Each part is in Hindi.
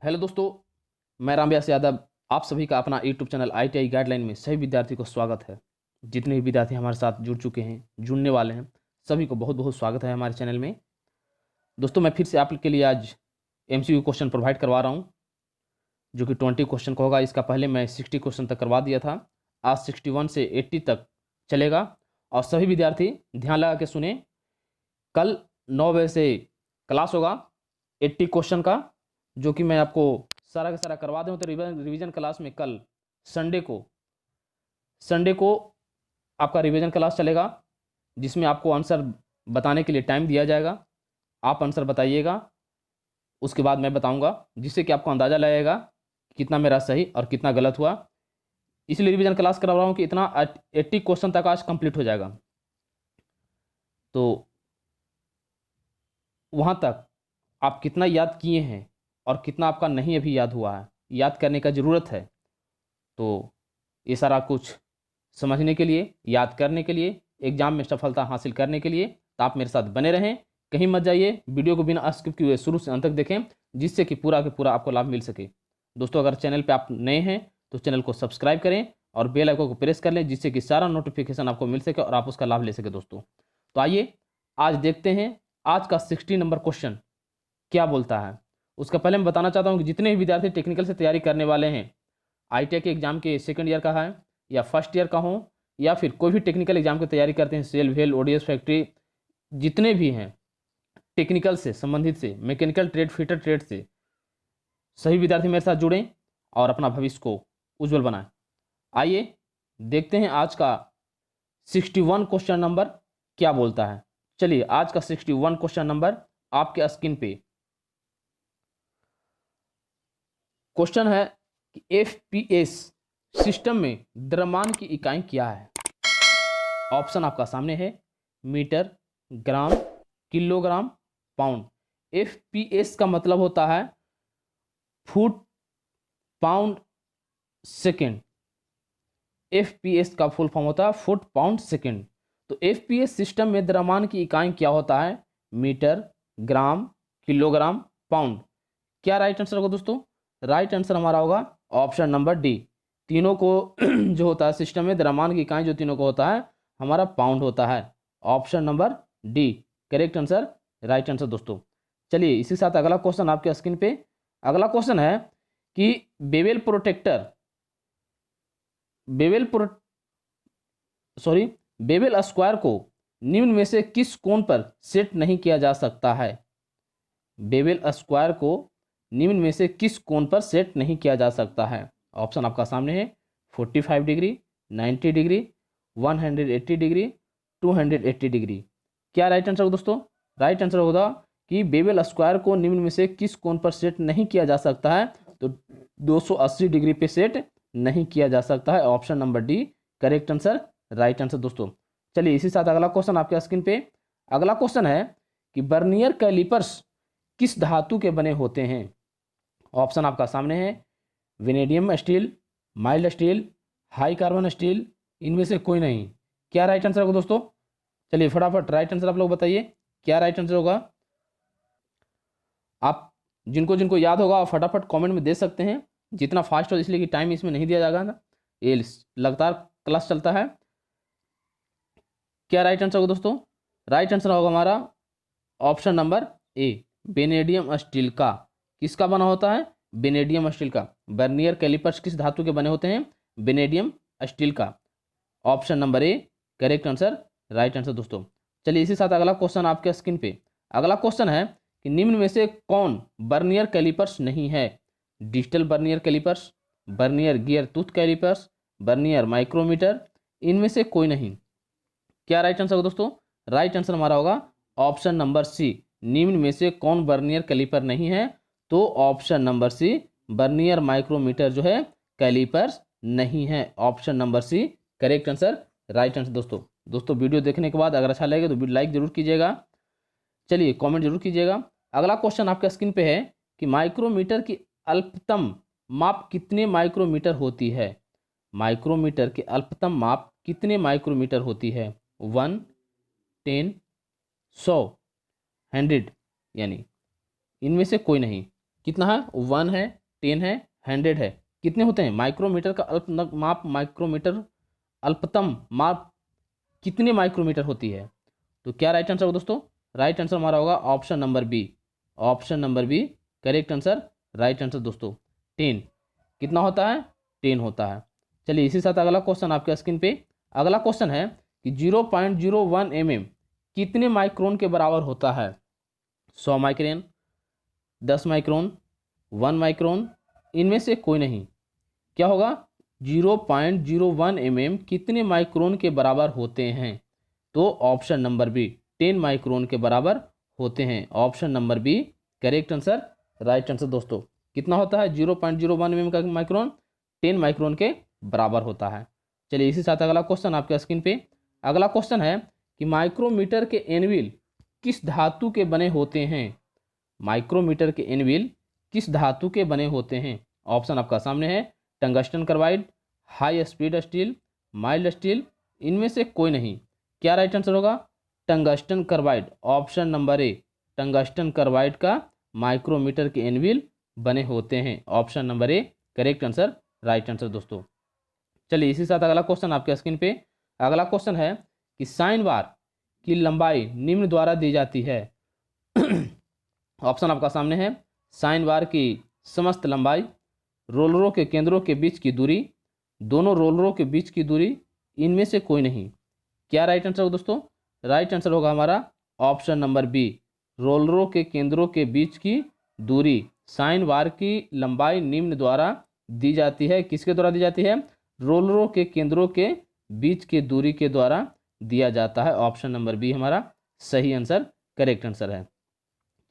हेलो दोस्तों, मैं रामव्यास यादव आप सभी का अपना यूट्यूब चैनल ITI गाइडलाइन में सभी विद्यार्थी को स्वागत है। जितने भी विद्यार्थी हमारे साथ जुड़ चुके हैं, जुड़ने वाले हैं, सभी को बहुत बहुत स्वागत है हमारे चैनल में। दोस्तों, मैं फिर से आपके लिए आज MCQ क्वेश्चन प्रोवाइड करवा रहा हूँ, जो कि 20 क्वेश्चन का होगा। इसका पहले मैं 60 क्वेश्चन तक करवा दिया था। आज 61 से 80 तक चलेगा और सभी विद्यार्थी ध्यान लगा के सुने। कल 9 बजे से क्लास होगा 80 क्वेश्चन का, जो कि मैं आपको सारा का सारा करवा दूँ। तो रिवीजन क्लास में कल संडे को आपका रिवीजन क्लास चलेगा, जिसमें आपको आंसर बताने के लिए टाइम दिया जाएगा। आप आंसर बताइएगा, उसके बाद मैं बताऊंगा, जिससे कि आपको अंदाज़ा लगेगा कितना मेरा सही और कितना गलत हुआ। इसलिए रिवीजन क्लास करवा रहा हूँ कि इतना 80 क्वेश्चन तक आज कंप्लीट हो जाएगा। तो वहाँ तक आप कितना याद किए हैं और कितना आपका नहीं अभी याद हुआ है, याद करने का ज़रूरत है। तो ये सारा कुछ समझने के लिए, याद करने के लिए, एग्जाम में सफलता हासिल करने के लिए, तो आप मेरे साथ बने रहें, कहीं मत जाइए। वीडियो को बिना स्किप किए शुरू से अंत तक देखें, जिससे कि पूरा के पूरा आपको लाभ मिल सके। दोस्तों, अगर चैनल पे आप नए हैं तो चैनल को सब्सक्राइब करें और बेल आइकन को प्रेस कर लें, जिससे कि सारा नोटिफिकेशन आपको मिल सके और आप उसका लाभ ले सके। दोस्तों, तो आइए आज देखते हैं आज का 60 नंबर क्वेश्चन क्या बोलता है। उसका पहले मैं बताना चाहता हूँ कि जितने भी विद्यार्थी टेक्निकल से तैयारी करने वाले हैं, ITI के एग्जाम के सेकंड ईयर का है या फर्स्ट ईयर का हो, या फिर कोई भी टेक्निकल एग्जाम की तैयारी करते हैं, सेल वेल ODS फैक्ट्री, जितने भी हैं टेक्निकल से संबंधित से, मैकेनिकल ट्रेड, फिटर ट्रेड से, सभी विद्यार्थी मेरे साथ जुड़ें और अपना भविष्य को उज्जवल बनाएं। आइए देखते हैं आज का 61 क्वेश्चन नंबर क्या बोलता है। चलिए, आज का 61 क्वेश्चन नंबर आपके स्क्रीन पे क्वेश्चन है कि FPS सिस्टम में द्रव्यमान की इकाई क्या है। ऑप्शन आपका सामने है, मीटर, ग्राम, किलोग्राम, पाउंड। FPS का मतलब होता है फुट पाउंड सेकेंड। FPS का फुल फॉर्म होता है फुट पाउंड सेकेंड। तो FPS सिस्टम में द्रव्यमान की इकाई क्या होता है? मीटर, ग्राम, किलोग्राम, पाउंड। क्या राइट आंसर होगा दोस्तों? राइट आंसर हमारा होगा ऑप्शन नंबर डी। तीनों को जो होता है सिस्टम में द्रव्यमान की इकाई जो तीनों को होता है हमारा पाउंड होता है। Option number D correct answer, right answer दोस्तों। चलिए, इसी साथ अगला क्वेश्चन आपके स्क्रीन पे। अगला क्वेश्चन है कि बेवेल स्क्वायर को निम्न में से किस कोण पर सेट नहीं किया जा सकता है? बेवेल स्क्वायर को निम्न में से किस कोण पर सेट नहीं किया जा सकता है? ऑप्शन आपका सामने है, 45 डिग्री, 90 डिग्री, 180 डिग्री, 280 डिग्री। क्या राइट आंसर होगा दोस्तों? राइट आंसर होगा कि बेवेल स्क्वायर को निम्न में से किस कोण पर सेट नहीं किया जा सकता है? तो 280 डिग्री पे सेट नहीं किया जा सकता है। Option number D correct answer, right answer दोस्तों। चलिए, इसी साथ अगला क्वेश्चन आपके स्क्रीन पे। अगला क्वेश्चन है कि बर्नियर कैलिपर्स किस धातु के बने होते हैं? ऑप्शन आपका सामने है, vanadium steel, mild steel, high carbon steel, इनमें से कोई नहीं। क्या राइट आंसर होगा दोस्तों? चलिए फटाफट राइट आंसर आप लोग बताइए, क्या राइट आंसर होगा? आप जिनको जिनको याद होगा आप फटाफट कमेंट में दे सकते हैं, जितना फास्ट हो, इसलिए कि टाइम इसमें नहीं दिया जाएगा ना, ये लगातार क्लास चलता है। क्या राइट आंसर होगा दोस्तों? राइट आंसर होगा हमारा option number A, vanadium steel का। किसका बना होता है? वेनेडियम स्टील का। बर्नियर कैलिपर्स किस धातु के बने होते हैं? वेनेडियम स्टील का। Option number A correct answer, right answer दोस्तों। चलिए, इसी साथ अगला क्वेश्चन आपके स्क्रीन पे। अगला क्वेश्चन है कि निम्न में से कौन बर्नियर कैलिपर्स नहीं है? Digital vernier calipers, vernier gear tooth calipers, vernier micrometer, इनमें से कोई नहीं। क्या राइट आंसर होगा दोस्तों? राइट आंसर हमारा होगा ऑप्शन नंबर सी, निम्न में से कौन बर्नियर कैलिपर नहीं है? तो option number C, vernier micrometer जो है कैलिपर्स नहीं है। Option number C correct answer, right answer दोस्तों वीडियो देखने के बाद अगर अच्छा लगे तो लाइक जरूर कीजिएगा। चलिए, कमेंट जरूर कीजिएगा। अगला क्वेश्चन आपके स्क्रीन पे है कि माइक्रोमीटर की अल्पतम माप कितने माइक्रोमीटर होती है? माइक्रोमीटर की अल्पतम माप कितने माइक्रोमीटर होती है? 1, 10, 100, 100, यानी इनमें से कोई नहीं। कितना है, 1 है, 10 है, 100 है। कितने होते हैं, माइक्रोमीटर का माप, माइक्रोमीटर अल्पतम माप कितने माइक्रोमीटर होती है। तो क्या राइट आंसर होगा दोस्तों, राइट आंसर हमारा होगा option number B, option number B correct answer, right answer दोस्तों 10। कितना होता है, 10 होता है। चलिए इसी साथ अगला क्वेश्चन आपके स्क्रीन पे, अगला क्वेश्चन है कि 0.01 mm कितने माइक्रोन के बराबर होता है। 100 माइक्रोन, 10 माइक्रोन, 1 माइक्रोन, इनमें से कोई नहीं। क्या होगा, 0.01 mm कितने माइक्रोन के बराबर होते हैं। तो ऑप्शन नंबर बी 10 माइक्रोन के बराबर होते हैं, option number B correct answer, right answer दोस्तों। कितना होता है, 0.01 mm का माइक्रोन 10 माइक्रोन के बराबर होता है। चलिए इसी साथ अगला क्वेश्चन आपके स्क्रीन पे, अगला क्वेश्चन है कि माइक्रोमीटर के एनविल किस धातु के बने होते हैं। माइक्रोमीटर के एनविल किस धातु के बने होते हैं। ऑप्शन आपका सामने है, tungsten carbide, high speed steel, mild steel, इनमें से कोई नहीं। क्या राइट आंसर होगा, tungsten carbide, option number A tungsten carbide का माइक्रोमीटर के एनविल बने होते हैं, option number A correct answer, right answer दोस्तों। चलिए इसी साथ अगला क्वेश्चन आपके स्क्रीन पे, अगला क्वेश्चन है कि साइन बार की लंबाई निम्न द्वारा दी जाती है। ऑप्शन आपका सामने है, साइन बार की समस्त लंबाई, रोलरों के केंद्रों के बीच की दूरी, दोनों रोलरों के बीच की दूरी, इनमें से कोई नहीं। क्या राइट आंसर होगा दोस्तों, राइट आंसर होगा हमारा ऑप्शन नंबर बी, रोलरों के केंद्रों के बीच की दूरी। साइन बार की लंबाई निम्न द्वारा दी जाती है, किसके द्वारा दी जाती है, रोलरों के केंद्रों के बीच की दूरी के द्वारा दिया जाता है, ऑप्शन नंबर बी हमारा सही आंसर, करेक्ट आंसर है।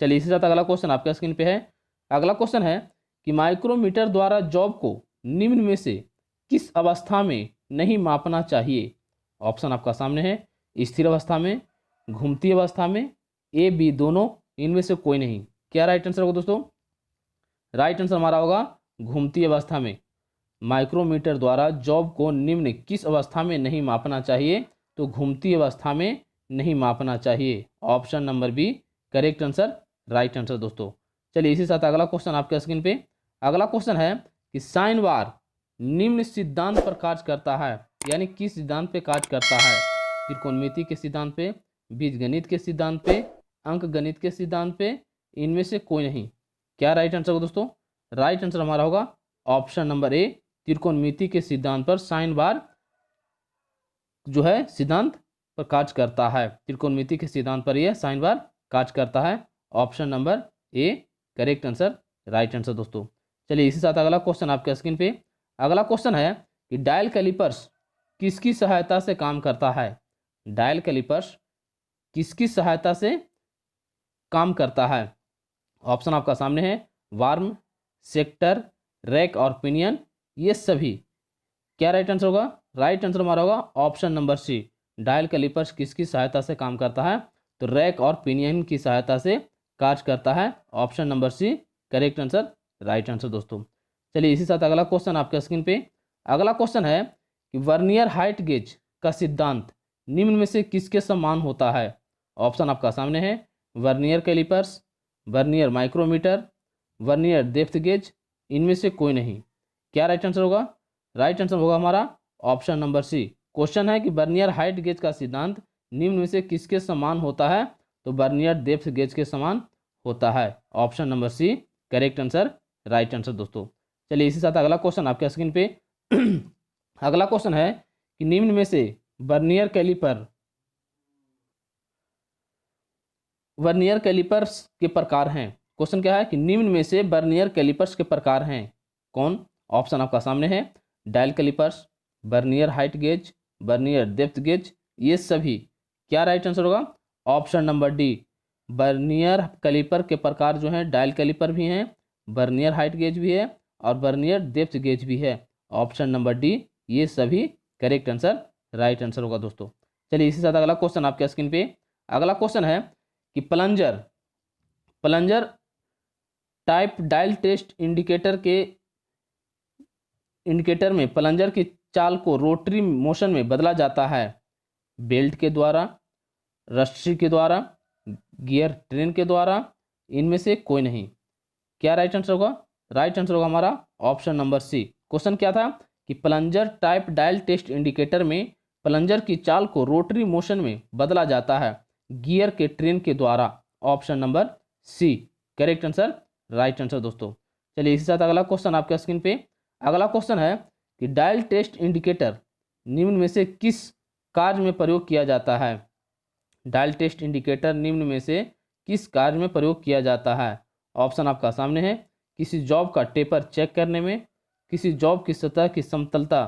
चलिए इसी साथ अगला क्वेश्चन आपके स्क्रीन पे है, अगला क्वेश्चन है कि माइक्रोमीटर द्वारा जॉब को निम्न में से किस अवस्था में नहीं मापना चाहिए। ऑप्शन आपका सामने है, स्थिर अवस्था में, घूमती अवस्था में, ए बी दोनों, इनमें से कोई नहीं। क्या राइट आंसर होगा दोस्तों, राइट आंसर हमारा होगा घूमती अवस्था में। माइक्रोमीटर द्वारा जॉब को निम्न किस अवस्था में नहीं मापना चाहिए, तो घूमती अवस्था में नहीं मापना चाहिए, option number B correct answer, right answer दोस्तों। चलिए इसी साथ अगला क्वेश्चन आपके स्क्रीन पे, अगला क्वेश्चन है कि साइन बार निम्न सिद्धांत पर कार्य करता है, यानी किस सिद्धांत पे कार्य करता है। त्रिकोणमिति के सिद्धांत पे, बीजगणित के सिद्धांत पे, अंक गणित के सिद्धांत पे, इनमें से कोई नहीं। क्या राइट आंसर होगा दोस्तों, राइट आंसर हमारा होगा ऑप्शन नंबर ए, त्रिकोणमिति के सिद्धांत पर साइन बार जो है सिद्धांत पर कार्य करता है, त्रिकोणमिति के सिद्धांत पर यह साइन बार कार्य करता है, option number A correct answer, right answer दोस्तों। चलिए इसी साथ अगला क्वेश्चन आपके स्क्रीन पे, अगला क्वेश्चन है कि डायल कैलिपर्स किसकी सहायता से काम करता है। डायल कैलिपर्स किसकी सहायता से काम करता है। ऑप्शन आपका सामने है, वार्म, सेक्टर, रैक और पिनियन, ये सभी। क्या राइट आंसर होगा, राइट आंसर हमारा होगा option number C, dial calipers किसकी सहायता से काम करता है, तो रैक और पिनियन की सहायता से कार्य करता है, option number C correct answer, right answer दोस्तों। चलिए इसी साथ अगला क्वेश्चन आपके स्क्रीन पे, अगला क्वेश्चन है कि वर्नियर हाइट गेज का सिद्धांत निम्न में से किसके समान होता है। ऑप्शन आपका सामने है, vernier calipers, vernier micrometer, vernier depth gauge, इनमें से कोई नहीं। क्या राइट आंसर होगा, राइट आंसर होगा हमारा ऑप्शन नंबर सी। क्वेश्चन है कि वर्नियर हाइट गेज का सिद्धांत निम्न में से किसके समान होता है, तो वर्नियर डेप्थ गेज के समान होता है, option number C correct answer, right answer दोस्तों। चलिए इसी साथ अगला क्वेश्चन आपके स्क्रीन पे अगला क्वेश्चन है कि निम्न में से वर्नियर कैलिपर्स के प्रकार हैं। क्वेश्चन क्या है कि निम्न में से वर्नियर कैलिपर्स के प्रकार हैं कौन। ऑप्शन आपका सामने है, dial calipers, vernier height gauge, vernier depth gauge, ये सभी। क्या राइट आंसर होगा, option number D, vernier caliper के प्रकार जो हैं डायल कैलिपर भी हैं, वर्नियर हाइट गेज भी है और वर्नियर डेप्थ गेज भी है, ऑप्शन नंबर डी, ये सभी करेक्ट आंसर, राइट आंसर होगा दोस्तों। चलिए इसी साथ अगला क्वेश्चन आपके स्क्रीन पे, अगला क्वेश्चन है कि plunger type dial test indicator में प्लंजर की चाल को रोटरी मोशन में बदला जाता है बेल्ट के द्वारा, रस्सी के द्वारा, गियर ट्रेन के द्वारा, इनमें से कोई नहीं। क्या राइट आंसर होगा? राइट आंसर होगा हमारा ऑप्शन नंबर सी। क्वेश्चन क्या था कि plunger type dial test indicator में प्लंजर की चाल को रोटरी मोशन में बदला जाता है गियर के ट्रेन के द्वारा। Option number C correct answer, right answer दोस्तों। चलिए इसी साथ अगला क्वेश्चन आपके स्क्रीन पे। अगला क्वेश्चन है कि डायल टेस्ट इंडिकेटर निम्न में से किस कार्य में प्रयोग किया जाता है? डायल टेस्ट इंडिकेटर निम्न में से किस कार्य में प्रयोग किया जाता है? ऑप्शन आपका सामने है। किसी जॉब का टेपर चेक करने में, किसी जॉब की सतह की समतलता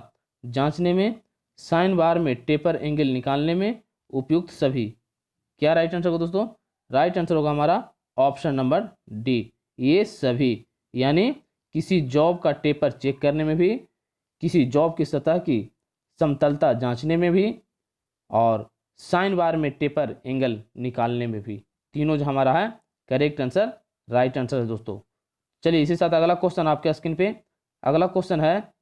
जांचने में, साइन बार में टेपर एंगल निकालने में, उपयुक्त सभी। क्या राइट आंसर होगा दोस्तों? राइट आंसर होगा हमारा ऑप्शन नंबर डी, ये सभी। यानी किसी जॉब का टेपर चेक करने में भी, किसी जॉब की सतह की समतलता जांचने में भी, और साइन बार में टेपर एंगल निकालने में भी, तीनों जो हमारा है करेक्ट आंसर, राइट आंसर है दोस्तों। चलिए इसी साथ अगला क्वेश्चन आपके स्क्रीन पे। अगला क्वेश्चन है,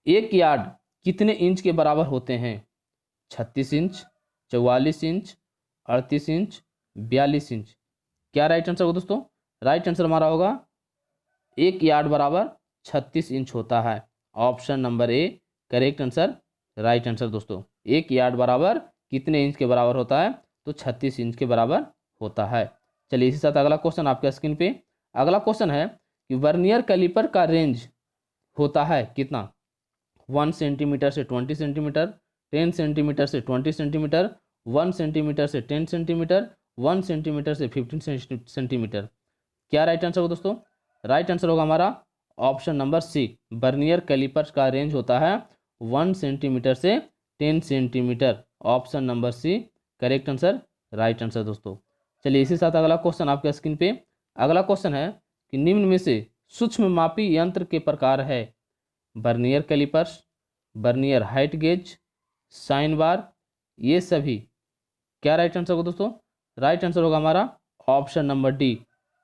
एक यार्ड कितने इंच के बराबर होते हैं? 36 इंच, 44 इंच, 38 इंच, 42 इंच। क्या राइट आंसर होगा दोस्तों? राइट आंसर हमारा होगा एक यार्ड बराबर 36 इंच होता है। Option number A correct answer, right answer दोस्तों। एक यार्ड बराबर कितने इंच के बराबर होता है? तो 36 इंच के बराबर होता है। चलिए इसी साथ अगला क्वेश्चन आपके स्क्रीन पे। अगला क्वेश्चन है कि वर्नियर कैलिपर का रेंज होता है कितना? 1 सेंटीमीटर से 20 सेंटीमीटर, 10 सेंटीमीटर से 20 सेंटीमीटर, 1 सेंटीमीटर से 10 सेंटीमीटर, 1 सेंटीमीटर से 15 सेंटीमीटर। क्या राइट आंसर होगा दोस्तों? राइट आंसर होगा हमारा option number C, vernier caliper का रेंज होता है 1 सेंटीमीटर से 10 centimetre. Option number C correct answer, right answer दोस्तों। चलिए इसी साथ अगला क्वेश्चन आपके स्क्रीन पे। अगला क्वेश्चन है कि निम्न में से सूक्ष्म मापी यंत्र के प्रकार है? Vernier calipers, vernier height gauge, sine bar, ये सभी। क्या राइट आंसर होगा दोस्तों? राइट आंसर होगा हमारा option number D,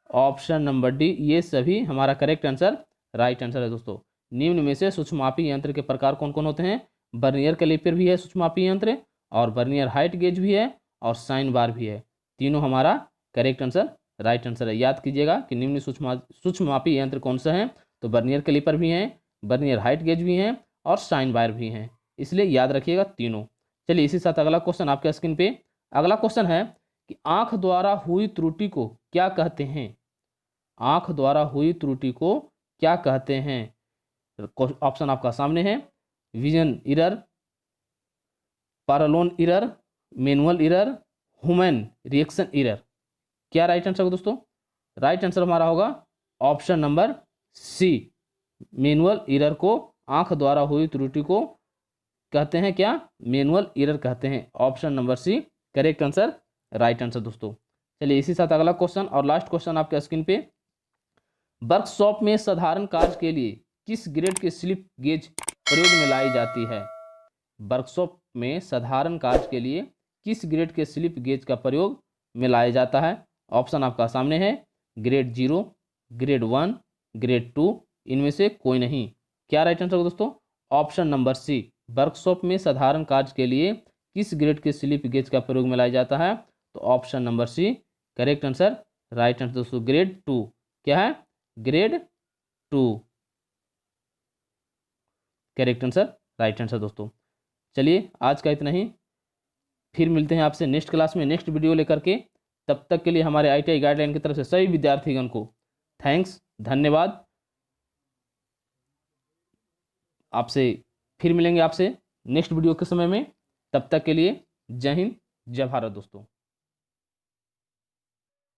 option number D, ये सभी हमारा करेक्ट आंसर, राइट आंसर है दोस्तों। निम्न में से सूक्ष्ममापी यंत्र के प्रकार कौन कौन होते हैं? वर्नियर कैलिपर भी है सूक्ष्ममापी यंत्र, और वर्नियर हाइट गेज भी है, और साइन बार भी है। तीनों हमारा करेक्ट आंसर, राइट आंसर है। याद कीजिएगा कि निम्न सूक्ष्ममापी यंत्र कौन सा है? तो वर्नियर कैलिपर भी हैं, वर्नियर हाइट गेज भी हैं, और साइन बार भी हैं। इसलिए याद रखिएगा तीनों। चलिए इसी साथ अगला क्वेश्चन आपके स्क्रीन पे। अगला क्वेश्चन है कि आंख द्वारा हुई त्रुटि को क्या कहते हैं? आंख द्वारा हुई त्रुटि को क्या कहते हैं? ऑप्शन आपका सामने है। Vision error, parallax error, manual error, human reaction error. क्या राइट आंसर होगा दोस्तों? राइट आंसर हमारा होगा option number C, manual error को, आंख द्वारा हुई त्रुटि को कहते हैं क्या? मैनुअल इरर कहते हैं। Option number C correct answer, right answer दोस्तों। चलिए इसी साथ अगला क्वेश्चन और लास्ट क्वेश्चन आपके स्क्रीन पे। वर्कशॉप में साधारण कार्य के लिए किस ग्रेड की स्लिप गेज प्रयोग में लाई जाती है? वर्कशॉप में साधारण कार्य के लिए किस ग्रेड के स्लिप गेज का प्रयोग में लाया जाता है? ऑप्शन आपका सामने है। ग्रेड 0, ग्रेड 1, ग्रेड 2, इनमें से कोई नहीं। क्या राइट आंसर होगा दोस्तों? ऑप्शन नंबर सी, वर्कशॉप में साधारण कार्य के लिए किस ग्रेड के स्लिप गेज का प्रयोग में लाया जाता है? तो option number C correct answer, right answer दोस्तों। ग्रेड 2, क्या है? Grade 2 correct answer, right answer दोस्तों। चलिए आज का इतना ही, फिर मिलते हैं आपसे नेक्स्ट क्लास में नेक्स्ट वीडियो लेकर के। तब तक के लिए हमारे ITI गाइडलाइन की तरफ से सभी विद्यार्थीगण को थैंक्स, धन्यवाद। आपसे फिर मिलेंगे आपसे नेक्स्ट वीडियो के समय में। तब तक के लिए जय हिंद, जय भारत दोस्तों।